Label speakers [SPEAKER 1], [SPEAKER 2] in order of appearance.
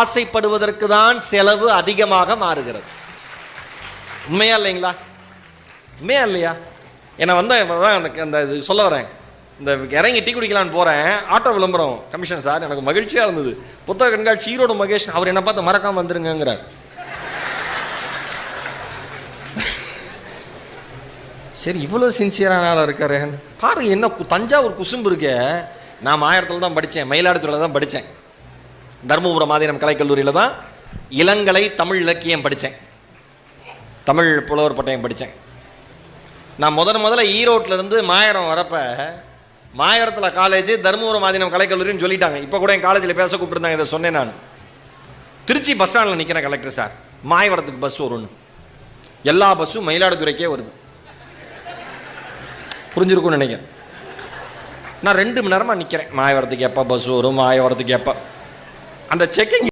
[SPEAKER 1] ஆசைப்படுவதற்கு தான் செலவு அதிகமாக மாறுகிறது. உண்மையா இல்லைங்களா? உண்மையா இல்லையா? என்ன அந்த இது சொல்ல வரேன். இந்த இறங்கி டீ குடிக்கலான்னு போகிறேன், ஆட்டோ விளம்பரம் கமிஷன் சார், எனக்கு மகிழ்ச்சியாக இருந்தது. புத்தக கண்காட்சி ஈரோடு மகேஷ், அவர் என்ன பார்த்து மறக்காமல் வந்துருங்கிறார். சரி, இவ்வளோ சின்சியரான ஆளாக இருக்காரு பாரு. என்ன தஞ்சாவூர் குசும்பு இருக்கே. நான் மாயத்தில் தான் படித்தேன், மயிலாடுதுறையில் தான் படித்தேன், தர்மபுரம் மாதினம் கலைக்கல்லூரியில் தான் இளங்கலை தமிழ் இலக்கியம் படித்தேன், தமிழ் புலவர் பட்டயம் படித்தேன். நான் முதல்ல ஈரோட்டிலேருந்து மாயரம் வரப்போ, மாயரத்தில் காலேஜ், தர்மபுரம் மாதினம் கலைக்கல்லூரின்னு சொல்லிட்டாங்க. இப்போ கூட என் காலேஜில் பேச கூப்பிட்டுருந்தாங்க, இதை சொன்னேன் நான். திருச்சி பஸ் ஸ்டாண்டில் நிற்கிறேன், கலெக்டர் சார் மாயவரத்துக்கு பஸ் வரும்னு. எல்லா பஸ்ஸும் மயிலாடுதுறைக்கே வருது. புரிஞ்சிருக்கும்னு நினைக்கிறேன். நான் 2 மணி நேரமாக நிற்கிறேன், மாயவரத்துக்கு எப்போ பஸ் வரும், மாயவரத்துக்கு எப்போ. அந்த செக்கிங்